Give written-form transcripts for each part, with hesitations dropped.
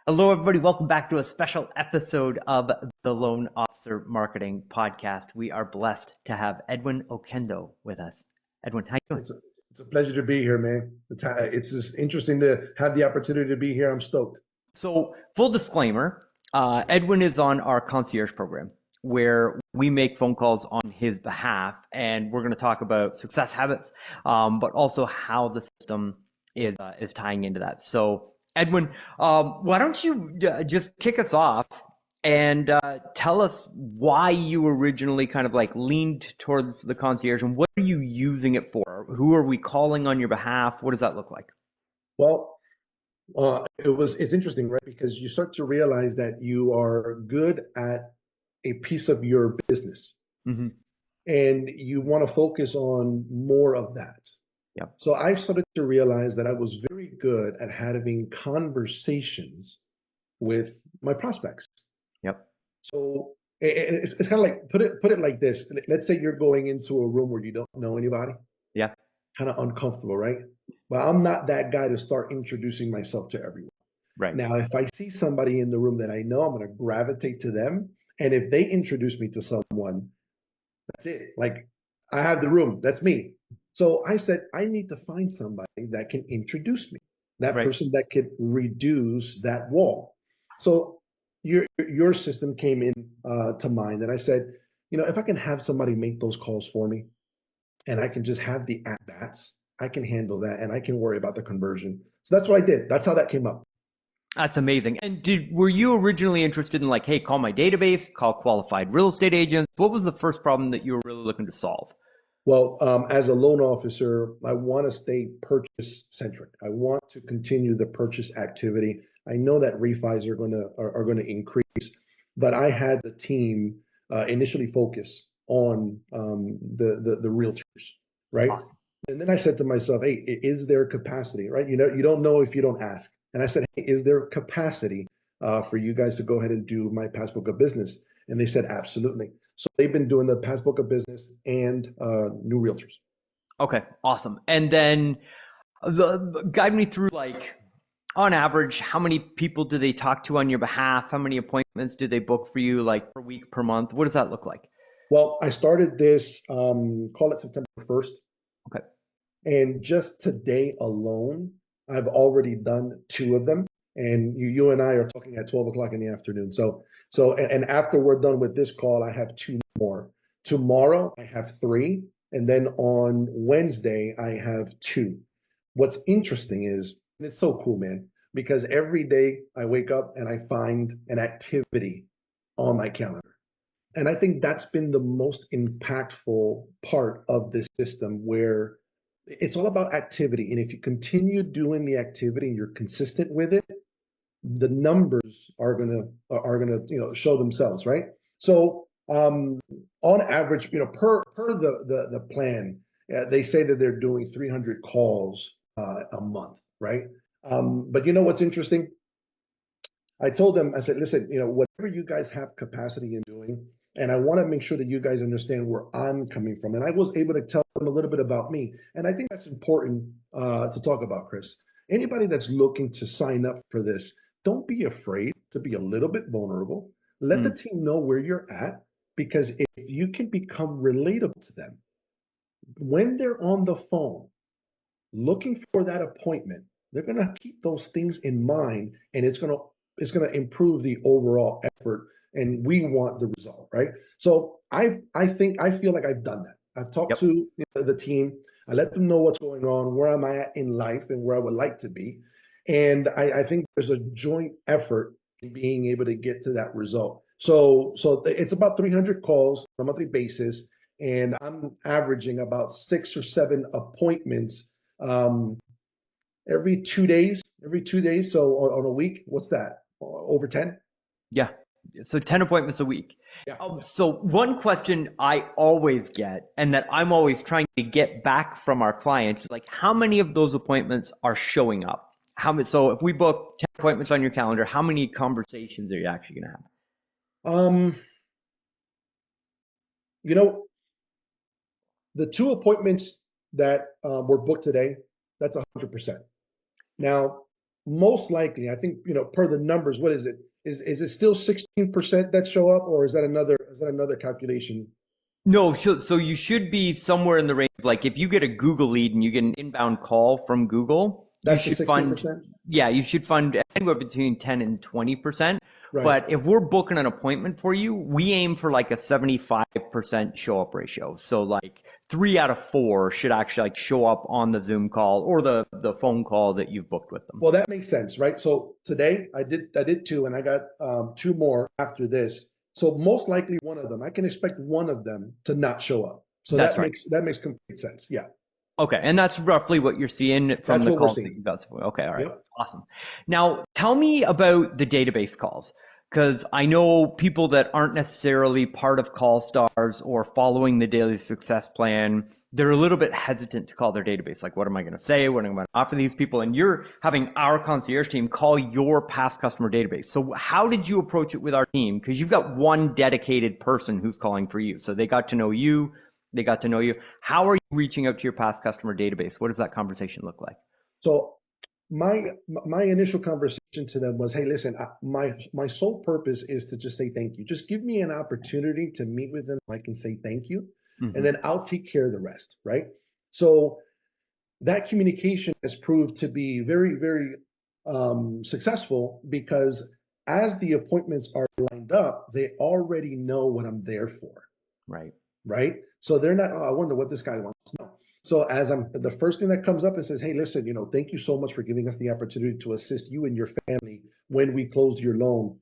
Hello, everybody. Welcome back to a special episode of the Loan Officer Marketing Podcast. We are blessed to have Edwin Oquendo with us. Edwin, how you doing? It's a pleasure to be here, man. It's just interesting to have the opportunity to be here. I'm stoked. So, full disclaimer, Edwin is on our Concierge Program, where we make phone calls on his behalf, and we're going to talk about success habits, but also how the system is tying into that. So, Edwin, why don't you just kick us off and tell us why you originally kind of like leaned towards the concierge, and what are you using it for? Who are we calling on your behalf? What does that look like? Well, it's interesting, right? Because you start to realize that you are good at a piece of your business, Mm-hmm. and you want to focus on more of that. Yep. So I started to realize that I was very good at having conversations with my prospects. Yep. So it's kind of like put it like this. Let's say you're going into a room where you don't know anybody. Yeah. Kind of uncomfortable, right? But I'm not that guy to start introducing myself to everyone. Right. Now, if I see somebody in the room that I know, I'm going to gravitate to them. And if they introduce me to someone, that's it. Like, I have the room. That's me. So I said, I need to find somebody that can introduce me, that Right. person that could reduce that wall. So your system came in to mind. And I said, if I can have somebody make those calls for me, and I can just have the at bats, I can handle that and I can worry about the conversion. So that's what I did. That's how that came up. That's amazing. And were you originally interested in like, hey, call my database, call qualified real estate agents? What was the first problem that you were really looking to solve? Well, as a loan officer, I want to stay purchase centric. I want to continue the purchase activity. I know that refis are going to increase, but I had the team initially focus on the realtors, right? Awesome. And then I said to myself, hey, is there capacity, right? You don't know if you don't ask. And I said, hey, is there capacity for you guys to go ahead and do my passbook of business? And they said, absolutely. So they've been doing the passbook of business and new realtors. Okay, awesome. And then guide me through like, on average, how many people do they talk to on your behalf? How many appointments do they book for you, like per week, per month? What does that look like? Well, I started this, call it September 1st. Okay. And just today alone, I've already done two of them. And you and I are talking at 12 o'clock in the afternoon. So after we're done with this call, I have two more. Tomorrow, I have three. And then on Wednesday, I have two. What's interesting is, and it's so cool, man, because every day I wake up and I find an activity on my calendar. And I think that's been the most impactful part of this system where it's all about activity. And if you continue doing the activity and you're consistent with it, the numbers are gonna show themselves, right? So on average, per the plan, they say that they're doing 300 calls a month, right? But you know what's interesting? I told them, I said, listen, whatever you guys have capacity in doing, and I want to make sure that you guys understand where I'm coming from. And I was able to tell them a little bit about me. And I think that's important to talk about, Chris. Anybody that's looking to sign up for this, don't be afraid to be a little bit vulnerable. Let the Mm, team know where you're at, because if you can become relatable to them when they're on the phone, looking for that appointment, they're going to keep those things in mind, and it's going to improve the overall effort, and we want the result, right? So I feel like I've done that. I've talked yep. to the team. I let them know what's going on, where am I at in life, and where I would like to be. And I think there's a joint effort in being able to get to that result. So it's about 300 calls on a monthly basis, and I'm averaging about 6 or 7 appointments um, every 2 days. So on a week, what's that? Over 10? Yeah. So 10 appointments a week. Yeah. So one question I always get, and that I'm always trying to get back from our clients, is like, how many of those appointments are showing up? How many? So if we book 10 appointments on your calendar, how many conversations are you actually going to have? Um, you know, the two appointments that were booked today, that's 100%. Now, most likely, I think, per the numbers, what is it? Is it still 16% that show up, or is that another calculation? No, so you should be somewhere in the range of like if you get a Google lead and you get an inbound call from Google, you That's the should fund, 16%? yeah, you should fund anywhere between 10 and 20%. Right. But if we're booking an appointment for you, we aim for like a 75% show up ratio. So like 3 out of 4 should actually like show up on the Zoom call or the phone call that you've booked with them. Well, that makes sense, right? So today I did two, and I got two more after this. So most likely one of them, I can expect one of them to not show up. So That's that right. makes complete sense. Yeah, Okay, and that's roughly what you're seeing from that's the what we're calls that seeing. you got. Okay, all right, Yep. awesome. Now, tell me about the database calls, because I know people that aren't necessarily part of Call Stars or following the daily success plan, they're a little bit hesitant to call their database. Like, what am I going to say? What am I going to offer these people? And you're having our concierge team call your past customer database. So how did you approach it with our team? Because you've got one dedicated person who's calling for you. So they got to know you, they got to know you. How are you reaching out to your past customer database? What does that conversation look like? So my initial conversation to them was, hey, listen, my sole purpose is to just say thank you. Just give me an opportunity to meet with them. I can say thank you, and Hmm. then I'll take care of the rest, right? So that communication has proved to be very, very successful, because as the appointments are lined up, they already know what I'm there for, Right. right? So they're not, oh, I wonder what this guy wants. No. So as the first thing that comes up and says, hey, listen, thank you so much for giving us the opportunity to assist you and your family when we closed your loan.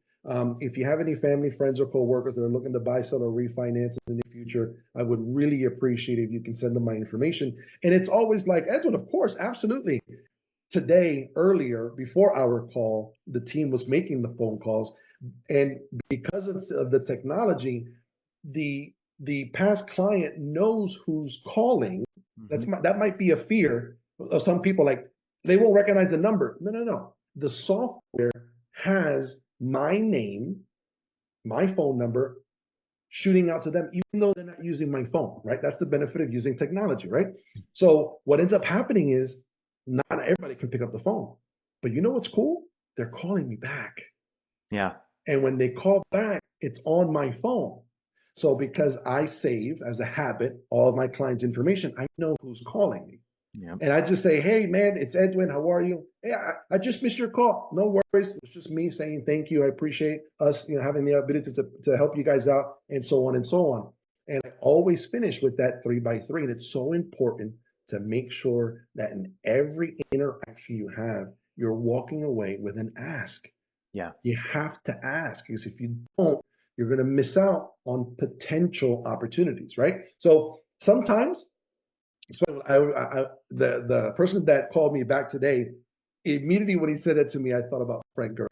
If you have any family, friends, or coworkers that are looking to buy, sell, or refinance in the future, I would really appreciate if you can send them my information. And it's always like, Edwin, of course, absolutely. Today, earlier, before our call, the team was making the phone calls, and because of the technology, the past client knows who's calling. Hmm. That might be a fear of some people, like they won't recognize the number. No, no, no. The software has my name, my phone number shooting out to them, even though they're not using my phone, right? That's the benefit of using technology, right? So what ends up happening is not everybody can pick up the phone. But you know what's cool? They're calling me back. Yeah. And when they call back, it's on my phone. So because I save as a habit all of my clients' information, I know who's calling me. Yeah. And I just say, hey, man, it's Edwin. How are you? Hey, I just missed your call. No worries. It's just me saying thank you. I appreciate us, having the ability to help you guys out, and so on and so on. And I always finish with that 3x3. And it's so important to make sure that in every interaction you have, you're walking away with an ask. Yeah. You have to ask, because if you don't, you're going to miss out on potential opportunities, right? So sometimes, so the person that called me back today, immediately when he said that to me, I thought about Frank Gray,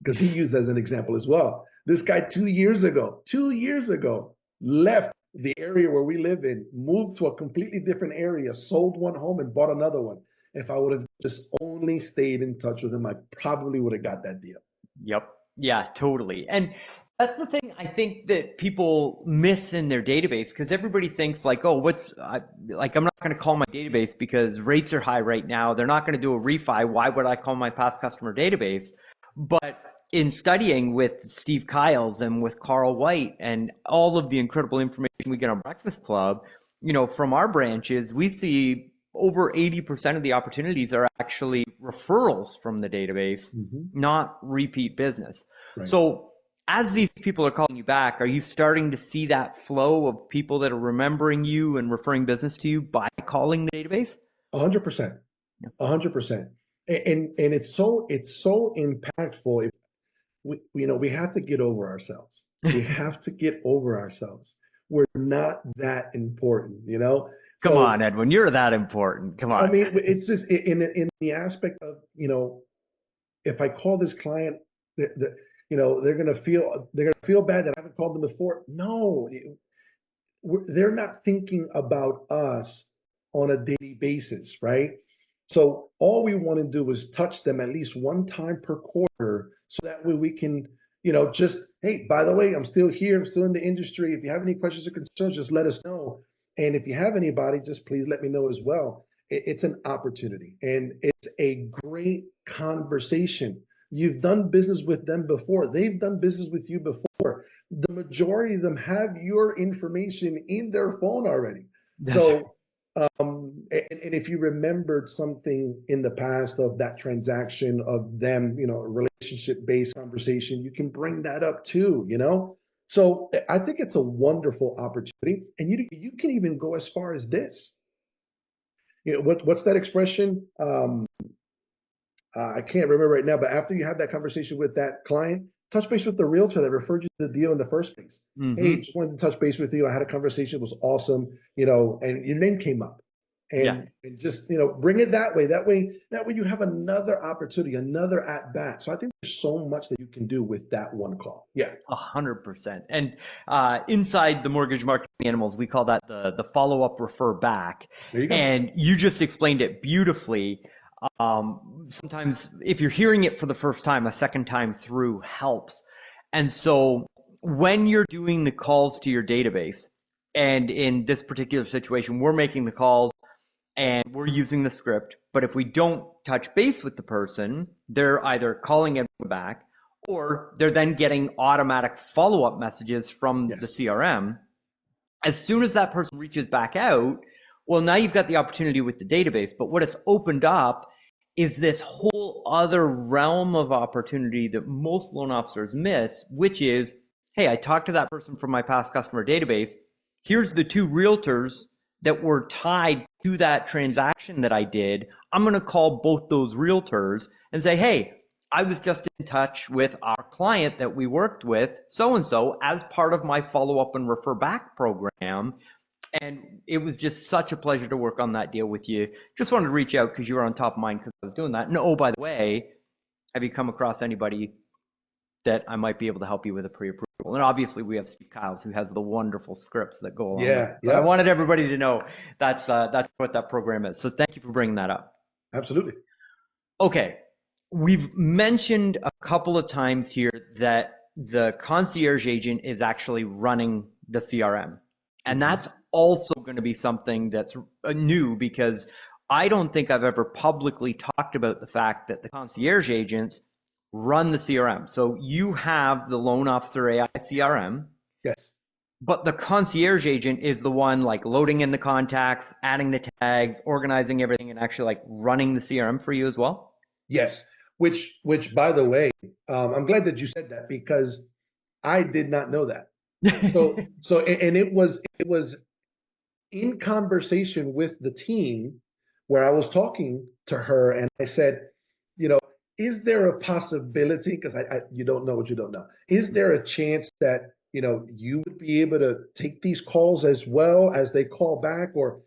because he used as an example as well. This guy 2 years ago, left the area where we live in, moved to a completely different area, sold one home and bought another one. If I would have just only stayed in touch with him, I probably would have got that deal. Yep. Yeah, totally. And that's the thing I think that people miss in their database, because everybody thinks like, oh, like I'm not going to call my database because rates are high right now. They're not going to do a refi. Why would I call my past customer database? But in studying with Steve Kiles and with Carl White and all of the incredible information we get on Breakfast Club, from our branches, we see over 80% of the opportunities are actually referrals from the database, Mm-hmm. not repeat business. Right. So as these people are calling you back, are you starting to see that flow of people that are remembering you and referring business to you by calling the database? 100%. Yeah. 100%. And it's so impactful. If we have to get over ourselves. We have to get over ourselves. We're not that important. Come on, So Edwin, you're that important. Come I on. mean, it's just in the aspect of, if I call this client, they're gonna feel bad that I haven't called them before. No, they're not thinking about us on a daily basis, right? So all we want to do is touch them at least one time per quarter, so that way we can, just, hey, by the way, I'm still here, I'm still in the industry. If you have any questions or concerns, just let us know. And if you have anybody, just please let me know as well. it's an opportunity and it's a great conversation. You've done business with them before. They've done business with you before. The majority of them have your information in their phone already. That's right. So, and if you remembered something in the past of that transaction of them, relationship-based conversation, you can bring that up too. So I think it's a wonderful opportunity. And you can even go as far as this. What's that expression? I can't remember right now, but after you have that conversation with that client, touch base with the realtor that referred you to the deal in the first place. Hey, Mm-hmm. just wanted to touch base with you. I had a conversation, it was awesome, and your name came up. Yeah. And just, bring it that way. That way you have another opportunity, another at bat. So I think there's so much that you can do with that one call. Yeah. 100%. And inside the mortgage marketing animals, we call that the follow-up refer back. There you go. And you just explained it beautifully. Sometimes if you're hearing it for the first time, a second time through helps. And so when you're doing the calls to your database, and in this particular situation, we're making the calls and we're using the script, but if we don't touch base with the person, they're either calling it back or they're then getting automatic follow-up messages from the Yes. CRM. As soon as that person reaches back out, well, now you've got the opportunity with the database, but what it's opened up is this whole other realm of opportunity that most loan officers miss, which is, hey, I talked to that person from my past customer database. Here's the two realtors that were tied to that transaction that I did. I'm going to call both those realtors and say, hey, I was just in touch with our client that we worked with, so-and-so, as part of my follow-up and refer back program. And it was just such a pleasure to work on that deal with you. Just wanted to reach out because you were on top of mind because I was doing that. And oh, by the way, have you come across anybody that I might be able to help you with a pre-approval? And obviously we have Steve Kiles, who has the wonderful scripts that go along with it. Yeah. But I Yeah. wanted everybody to know that's what that program is. So thank you for bringing that up. Absolutely. Okay, we've mentioned a couple of times here that the concierge agent is actually running the CRM. And that's also going to be something that's new because I don't think I've ever publicly talked about the fact that the concierge agents run the CRM. So you have the loan officer AI CRM, Yes. but the concierge agent is the one like loading in the contacts, adding the tags, organizing everything, and actually like running the CRM for you as well. Yes. Which by the way, I'm glad that you said that because I did not know that. And it was in conversation with the team where I was talking to her and I said, you know, is there a possibility, because you don't know what you don't know, is there a chance that, you would be able to take these calls as well as they call back, or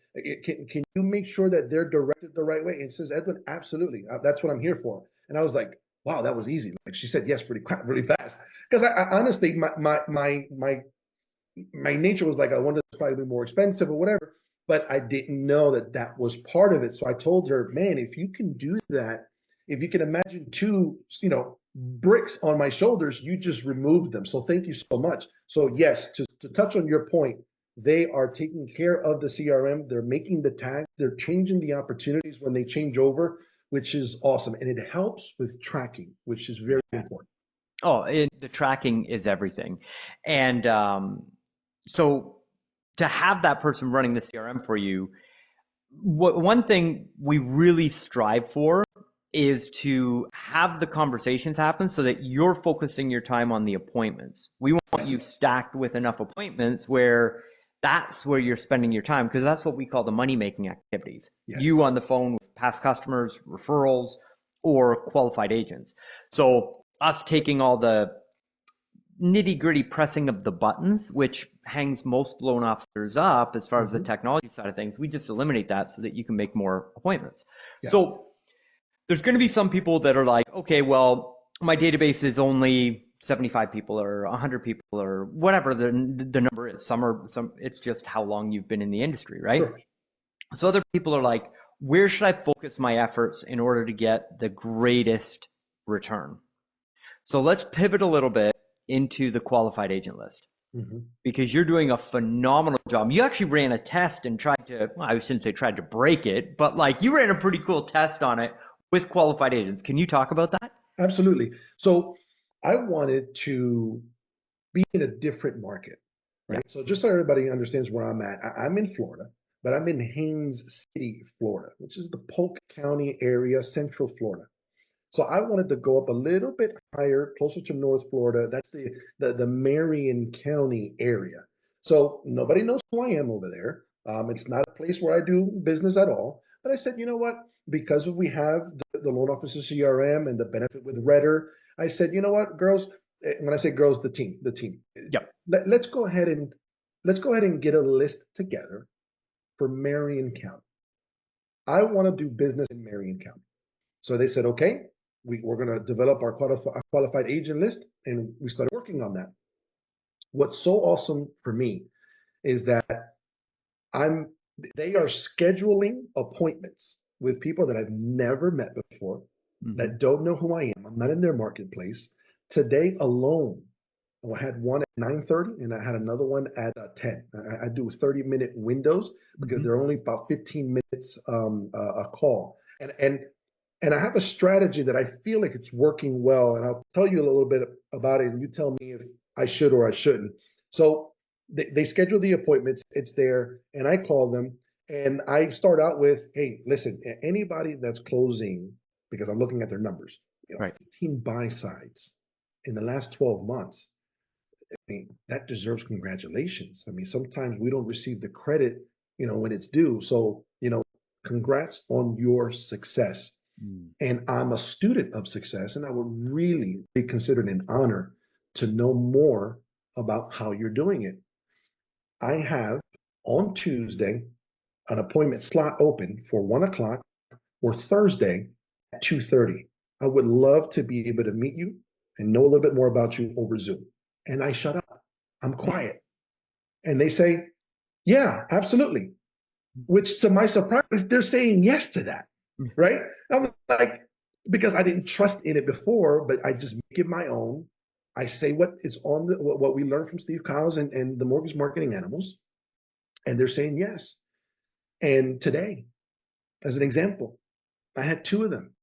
can you make sure that they're directed the right way? And it says, Edwin, absolutely. That's what I'm here for. And I was like, wow, that was easy. Like she said, yes, really fast. Because I honestly, my nature was like, I wanted to probably be more expensive or whatever, but I didn't know that that was part of it. So I told her, man, if you can do that, if you can imagine two, bricks on my shoulders, you just removed them. So thank you so much. So yes, to touch on your point, they are taking care of the CRM. They're making the tags. They're changing the opportunities when they change over, which is awesome. And it helps with tracking, which is very important. Oh, the tracking is everything. And so to have that person running the CRM for you, one thing we really strive for is to have the conversations happen so that you're focusing your time on the appointments. We want you stacked with enough appointments where that's where you're spending your time, because that's what we call the money-making activities. Yes. You on the phone with past customers, referrals, or qualified agents. So us taking all the nitty-gritty pressing of the buttons, which hangs most loan officers up as far as the technology side of things, we just eliminate that so that you can make more appointments. Yeah. So there's going to be some people that are like, okay, well, my database is only 75 people or 100 people or whatever the number is. Some it's just how long you've been in the industry, right? Sure. So other people are like, where should I focus my efforts in order to get the greatest return? So let's pivot a little bit into the qualified agent list. Mhm. because you're doing a phenomenal job. You actually ran a test and tried to, well, I shouldn't say tried to break it, but like you ran a pretty cool test on it with qualified agents. Can you talk about that? Absolutely. So I wanted to be in a different market, Yeah. right? So just so everybody understands where I'm at, I'm in Florida, but I'm in Haines City, Florida, which is the Polk County area, Central Florida. So I wanted to go up a little bit higher, closer to North Florida. That's the Marion County area. So nobody knows who I am over there. It's not a place where I do business at all. But I said, you know what? Because we have the loan officer CRM and the benefit with Redder, I said, you know what, girls, when I say girls, the team, Yep. let's go ahead and get a list together for Marion County. I want to do business in Marion County. So they said, okay, we're going to develop our qualified agent list, and we started working on that. What's so awesome for me is that I'm they are scheduling appointments with people that I've never met before, Mm-hmm. that don't know who I am. I'm not in their marketplace. Today alone, I had one at 9:30 and I had another one at 10. I do 30-minute windows because Mm-hmm. they're only about 15 minutes a call. And I have a strategy that I feel like it's working well. And I'll tell you a little bit about it, and you tell me if I should or I shouldn't. So they schedule the appointments, it's there, and I call them. And I start out with, hey, listen, anybody that's closing, because I'm looking at their numbers, Right. 15 buy sides in the last 12 months. I mean, that deserves congratulations. I mean, sometimes we don't receive the credit, when it's due. So, congrats on your success. Mm. And I'm a student of success, and I would really be considered an honor to know more about how you're doing it. I have on Tuesday an appointment slot open for 1 o'clock or Thursday at 2:30. I would love to be able to meet you and know a little bit more about you over Zoom. And I shut up. I'm quiet. And they say, yeah, absolutely. Which to my surprise, they're saying yes to that. Right? I'm like, because I didn't trust in it before, but I just make it my own. I say what is on what we learned from Steve Kyles and the mortgage marketing animals, and they're saying yes. And today, as an example, I had two of them,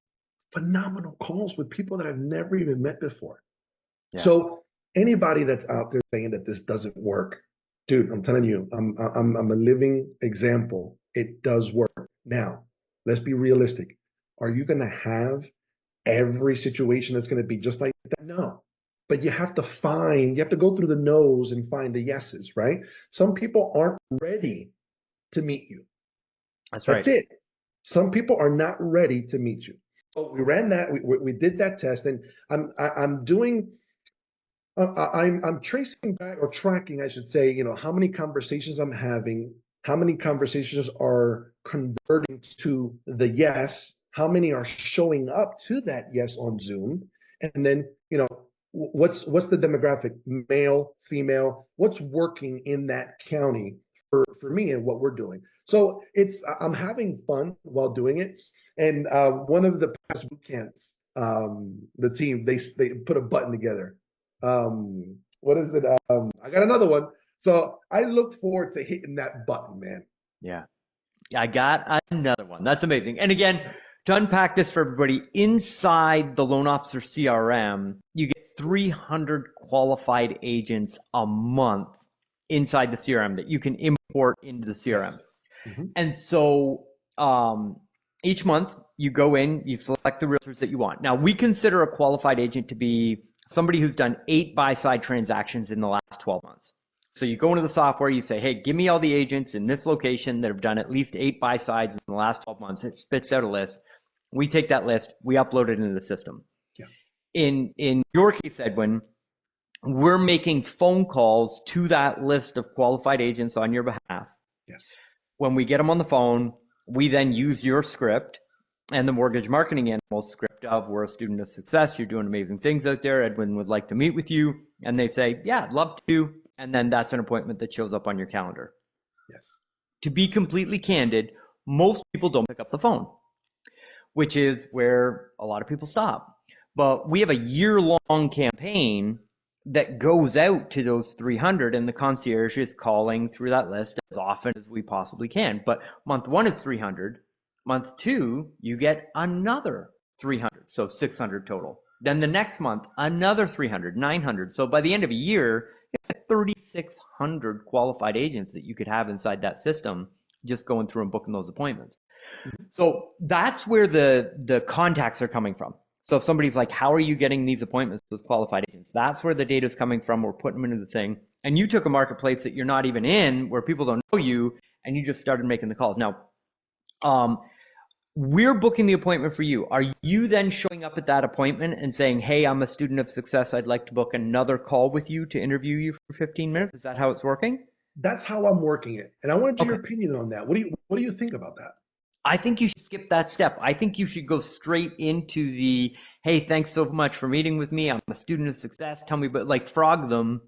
phenomenal calls with people that I've never even met before. Yeah. So anybody that's out there saying that this doesn't work, dude, I'm telling you, I'm a living example. It does work. Now, let's be realistic. Are you going to have every situation that's going to be just like that? No. But you have to go through the no's and find the yeses, right? Some people aren't ready to meet you. That's right. That's it. Some people are not ready to meet you. So we ran that. We did that test, and I'm doing. I'm tracing back or tracking, I should say. How many conversations I'm having, how many conversations are converting to the yes, how many are showing up to that yes on Zoom, and then what's the demographic, male, female, what's working in that county for me and what we're doing. So I'm having fun while doing it. And one of the past boot camps, the team they put a button together. What is it? I got another one. So I look forward to hitting that button, man. Yeah. I got another one. That's amazing. And again, to unpack this for everybody, inside the loan officer CRM, you get 300 qualified agents a month inside the CRM that you can import into the CRM. Yes. Mhm. And so each month you go in, you select the realtors that you want. Now, we consider a qualified agent to be somebody who's done 8 buy-side transactions in the last 12 months. So you go into the software, you say, hey, give me all the agents in this location that have done at least 8 buy-sides in the last 12 months. It spits out a list. We take that list, we upload it into the system. Yeah. In your case, Edwin, we're making phone calls to that list of qualified agents on your behalf. Yes. When we get them on the phone, we then use your script and the mortgage marketing animals script of, we're a student of success, you're doing amazing things out there, Edwin would like to meet with you. And they say, yeah, I'd love to. And then that's an appointment that shows up on your calendar. Yes. To be completely candid, most people don't pick up the phone, which is where a lot of people stop. But we have a year-long campaign that goes out to those 300, and the concierge is calling through that list as often as we possibly can. But month one is 300. Month two, you get another 300, so 600 total. Then the next month, another 300, 900. So by the end of a year, you have 3,600 qualified agents that you could have inside that system just going through and booking those appointments. So that's where the contacts are coming from. So if somebody's like, how are you getting these appointments with qualified agents? That's where the data is coming from. We're putting them into the thing. And you took a marketplace that you're not even in, where people don't know you, and you just started making the calls. Now, we're booking the appointment for you. Are you then showing up at that appointment and saying, hey, I'm a student of success. I'd like to book another call with you to interview you for 15 minutes? Is that how it's working? That's how I'm working it. And I wanted your Okay. opinion on that. What do you think about that? I think you should skip that step. I think you should go straight into the, hey, thanks so much for meeting with me. I'm a student of success. Tell me, but like frog them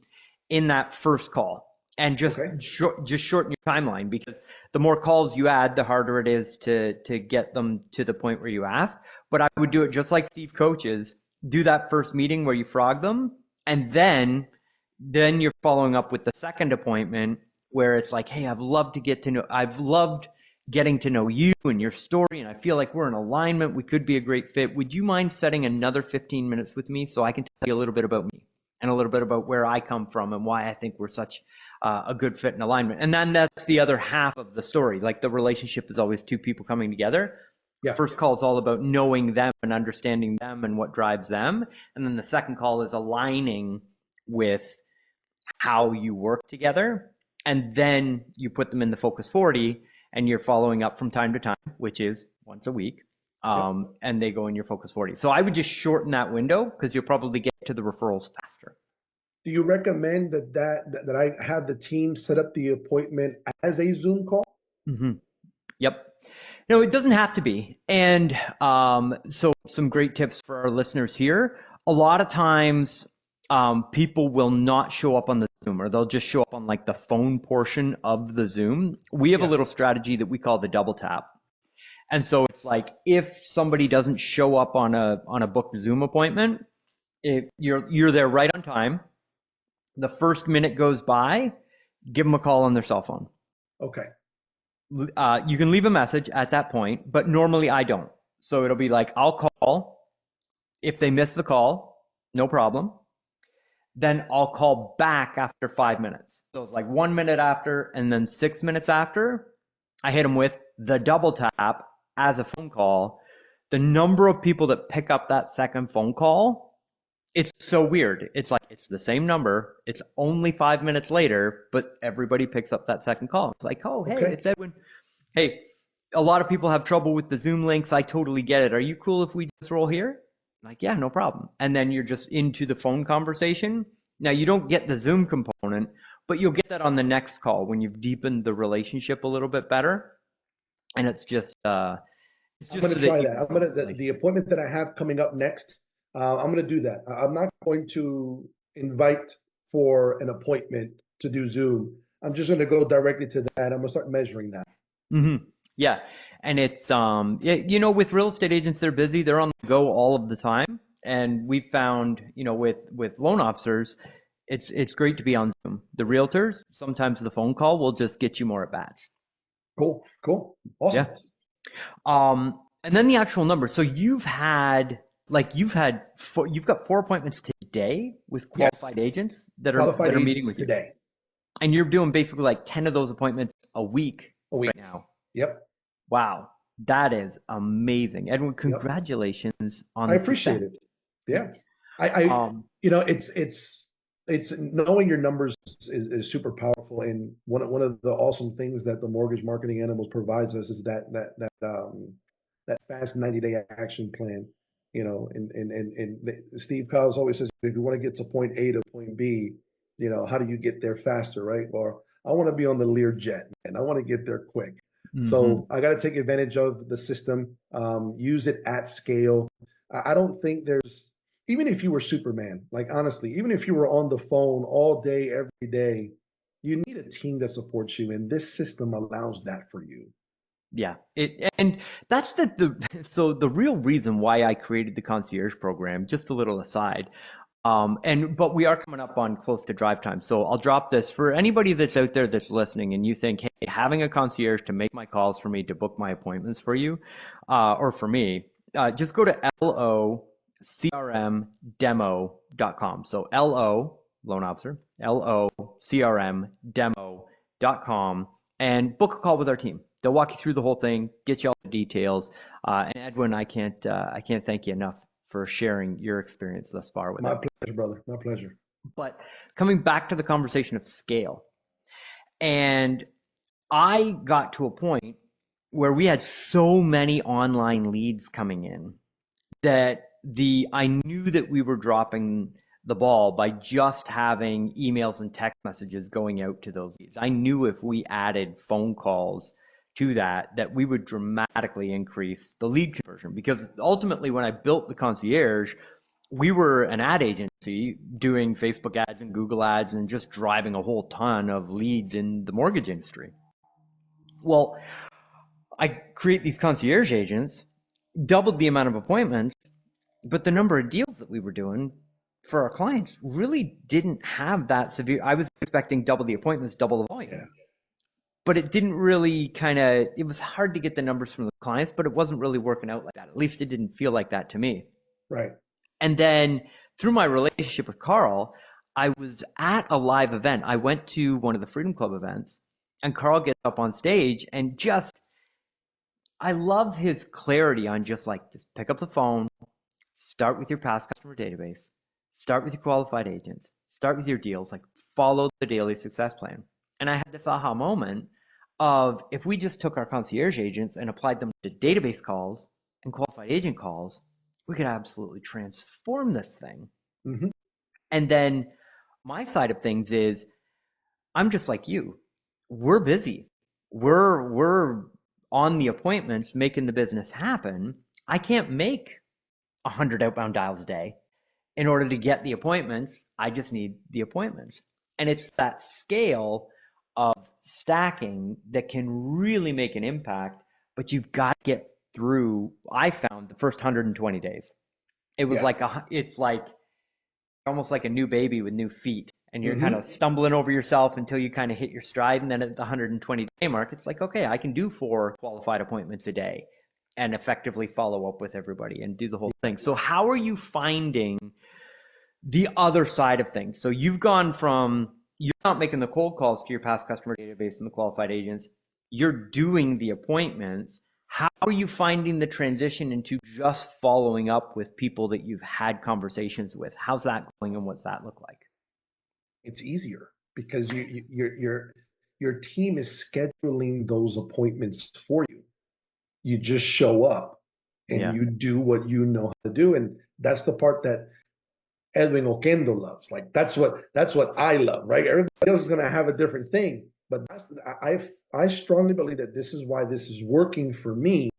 in that first call and just Okay. just shorten your timeline, because the more calls you add, the harder it is to get them to the point where you ask. But I would do it just like Steve coaches. Do that first meeting where you frog them, and then you're following up with the second appointment where it's like, hey, I've loved getting to know you and your story, and I feel like we're in alignment. We could be a great fit. Would you mind setting another 15 minutes with me so I can tell you a little bit about me and a little bit about where I come from and why I think we're such a good fit and alignment? And then that's the other half of the story. Like, the relationship is always two people coming together. Yeah. First call is all about knowing them and understanding them and what drives them. And then the second call is aligning with how you work together. And then you put them in the Focus 40, and you're following up from time to time, which is once a week. Yep. And they go in your Focus 40. So I would just shorten that window, because you'll probably get to the referrals faster. Do you recommend that I have the team set up the appointment as a Zoom call? Mm-hmm. Yep. No, it doesn't have to be. And so some great tips for our listeners here. A lot of times, people will not show up on the Zoom, or they'll just show up on like the phone portion of the Zoom. We have a Yeah. little strategy that we call the double tap. And so it's like, if somebody doesn't show up on a booked Zoom appointment, if you're there right on time, the first minute goes by, give them a call on their cell phone. Okay. You can leave a message at that point, but normally I don't. So it'll be like, I'll call. If they miss the call, no problem. Then I'll call back after 5 minutes. So it's like 1 minute after, and then 6 minutes after, I hit them with the double tap as a phone call. The number of people that pick up that second phone call, it's so weird. It's like, it's the same number. It's only 5 minutes later, but everybody picks up that second call. It's like, oh, hey, Okay. it's Edwin. Hey, a lot of people have trouble with the Zoom links. I totally get it. Are you cool if we just roll here? Like, yeah, no problem. And then you're just into the phone conversation. Now, you don't get the Zoom component, but you'll get that on the next call when you've deepened the relationship a little bit better. And it's just I'm going so to that try you that. can I'm grow going the to the appointment that I have coming up next. I'm going to do that. I'm not going to invite for an appointment to do Zoom. I'm just going to go directly to that. I'm going to start measuring that. relationship. Yeah. And it's, with real estate agents, they're busy. They're on the go all of the time. And we've found, with loan officers, it's great to be on Zoom. The realtors, sometimes the phone call will just get you more at bats. Cool. Cool. Awesome. Yeah. And then the actual number. So you've got 4 appointments today with Yes. qualified agents that Qualified are meeting agents with you, today. and you're doing basically like 10 of those appointments a week A week. right now. Yep. Wow, that is amazing, Edwin. Yep. Congratulations on I the success. appreciate it. Yeah. I Um, it's knowing your numbers is super powerful. And one of the awesome things that the mortgage marketing animals provides us is that fast 90-day action plan. And Steve Kyles always says, if you want to get to point A to point B, how do you get there faster, right? Or I want to be on the Learjet, and I want to get there quick. mhm. So I got to take advantage of the system, use it at scale. I don't think there's, even if you were Superman, like honestly, even if you were on the phone all day, every day, you need a team that supports you. And this system allows that for you. Yeah, and that's so the real reason why I created the concierge program. Just a little aside. But we are coming up on close to drive time. So I'll drop this for anybody that's out there that's listening and you think, hey, having a concierge to make my calls for me, to book my appointments for you, or for me, just go to locrmdemo.com. So LO, loan officer, locrmdemo.com, and book a call with our team. They'll walk you through the whole thing, get you all the details. And Edwin, I can't thank you enough for sharing your experience thus far with My it. pleasure, brother. My pleasure. But coming back to the conversation of scale, and I got to a point where we had so many online leads coming in that I knew that we were dropping the ball by just having emails and text messages going out to those leads. I knew if we added phone calls to that we would dramatically increase the lead conversion, because ultimately when I built the concierge, we were an ad agency doing Facebook ads and Google ads and just driving a whole ton of leads in the mortgage industry. Well, I create these concierge agents, doubled the amount of appointments, but the number of deals that we were doing for our clients really didn't have that severe. I was expecting double the appointments, double the volume. Yeah. But it didn't really it was hard to get the numbers from the clients, but it wasn't really working out like that. At least it didn't feel like that to me. Right. And then through my relationship with Carl, I was at a live event. I went to one of the Freedom Club events, and Carl gets up on stage and I love his clarity on just pick up the phone, start with your past customer database, start with your qualified agents, start with your deals, follow the daily success plan. And I had this aha moment of, if we just took our concierge agents and applied them to database calls and qualified agent calls, we could absolutely transform this thing. Mm-hmm. And then my side of things is, I'm just like you. We're busy. We're on the appointments making the business happen. I can't make 100 outbound dials a day. In order to get the appointments, I just need the appointments. And it's that scale of stacking that can really make an impact, but you've got to get through, I found, the first 120 days. It was Yeah. it's almost like a new baby with new feet, and you're kind Mm-hmm. of stumbling over yourself until you kind of hit your stride. And then at the 120-day mark, it's like, okay, I can do 4 qualified appointments a day and effectively follow up with everybody and do the whole thing. So how are you finding the other side of things? So you've gone from, you're not making the cold calls to your past customer database and the qualified agents, you're doing the appointments. How are you finding the transition into just following up with people that you've had conversations with? How's that going, and what's that look like? It's easier because your team is scheduling those appointments for you. You just show up and Yeah. you do what you know how to do. And that's the part that Edwin Oquendo loves. Like that's what I love, right? Everybody else is gonna have a different thing. But I strongly believe that this is why this is working for me.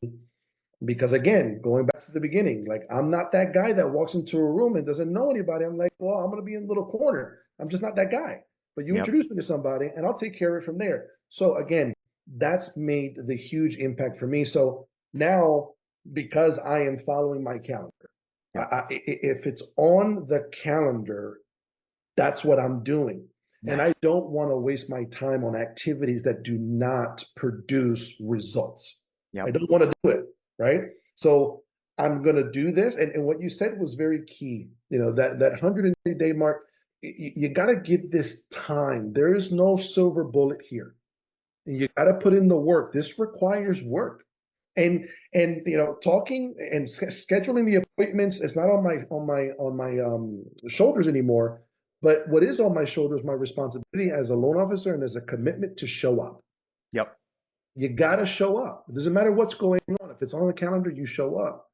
Because again, going back to the beginning, like I'm not that guy that walks into a room and doesn't know anybody. I'm like, well, I'm gonna be in a little corner. I'm just not that guy. But you Yep. introduce me to somebody and I'll take care of it from there. So again, that's made the huge impact for me. So now, because I am following my calendar, Yep. if it's on the calendar, that's what I'm doing. And I Nice. don't want to waste my time on activities that do not produce results. I Yep. don't want to do it, right? So I'm going to do this. And what you said was very key. That 180-day mark, you got to give this time. There is no silver bullet here. You got to put in the work. This requires work. And talking and scheduling the appointments is not on my shoulders anymore. But what is on my shoulders, my responsibility as a loan officer and as a commitment to show up. Yep. You got to show up. It doesn't matter what's going on. If it's on the calendar, you show up.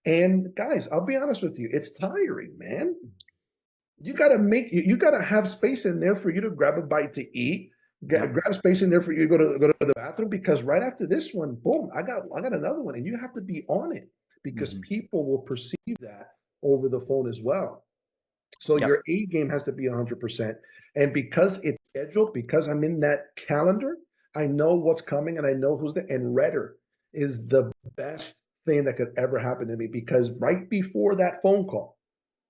And guys, I'll be honest with you, it's tiring, man. You got to have space in there for you to grab a bite to eat. Yep. Grab space in there for you to go to the bathroom, because right after this one, boom, I got another one, and you have to be on it because Mhm. people will perceive that over the phone as well. So Yep. your A game has to be 100%. And because it's scheduled, because I'm in that calendar, I know what's coming and I know who's there. And Redder is the best thing that could ever happen to me, because right before that phone call,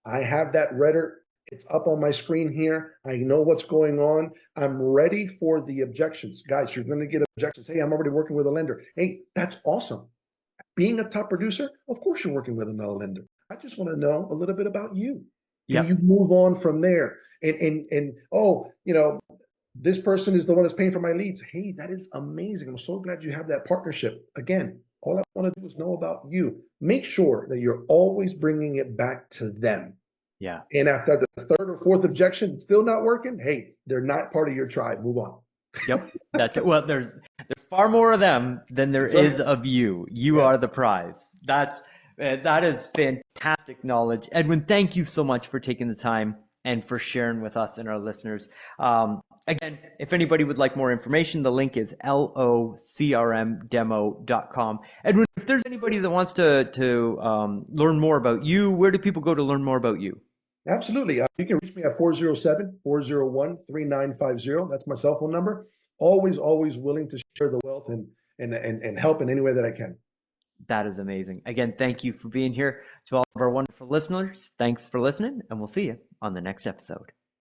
I have that Redder It's up on my screen here. I know what's going on. I'm ready for the objections. Guys, you're going to get objections. Hey, I'm already working with a lender. Hey, that's awesome. Being a top producer, of course you're working with another lender. I just want to know a little bit about you. Can you Yep. move on from there? And oh, this person is the one that's paying for my leads. Hey, that is amazing. I'm so glad you have that partnership. Again, all I want to do is know about you. Make sure that you're always bringing it back to them. Yeah. And after the third or fourth objection still not working, hey, they're not part of your tribe. Move on. Yep. That's it. Well, there's far more of them than there That's right. is of you. You Yeah. are the prize. That is fantastic knowledge. Edwin, thank you so much for taking the time and for sharing with us and our listeners. Again, if anybody would like more information, the link is locrmdemo.com. Edwin, if there's anybody that wants to learn more about you, where do people go to learn more about you? Absolutely. You can reach me at 407-401-3950. That's my cell phone number. Always, always willing to share the wealth and help in any way that I can. That is amazing. Again, thank you for being here. To all of our wonderful listeners, thanks for listening, and we'll see you on the next episode.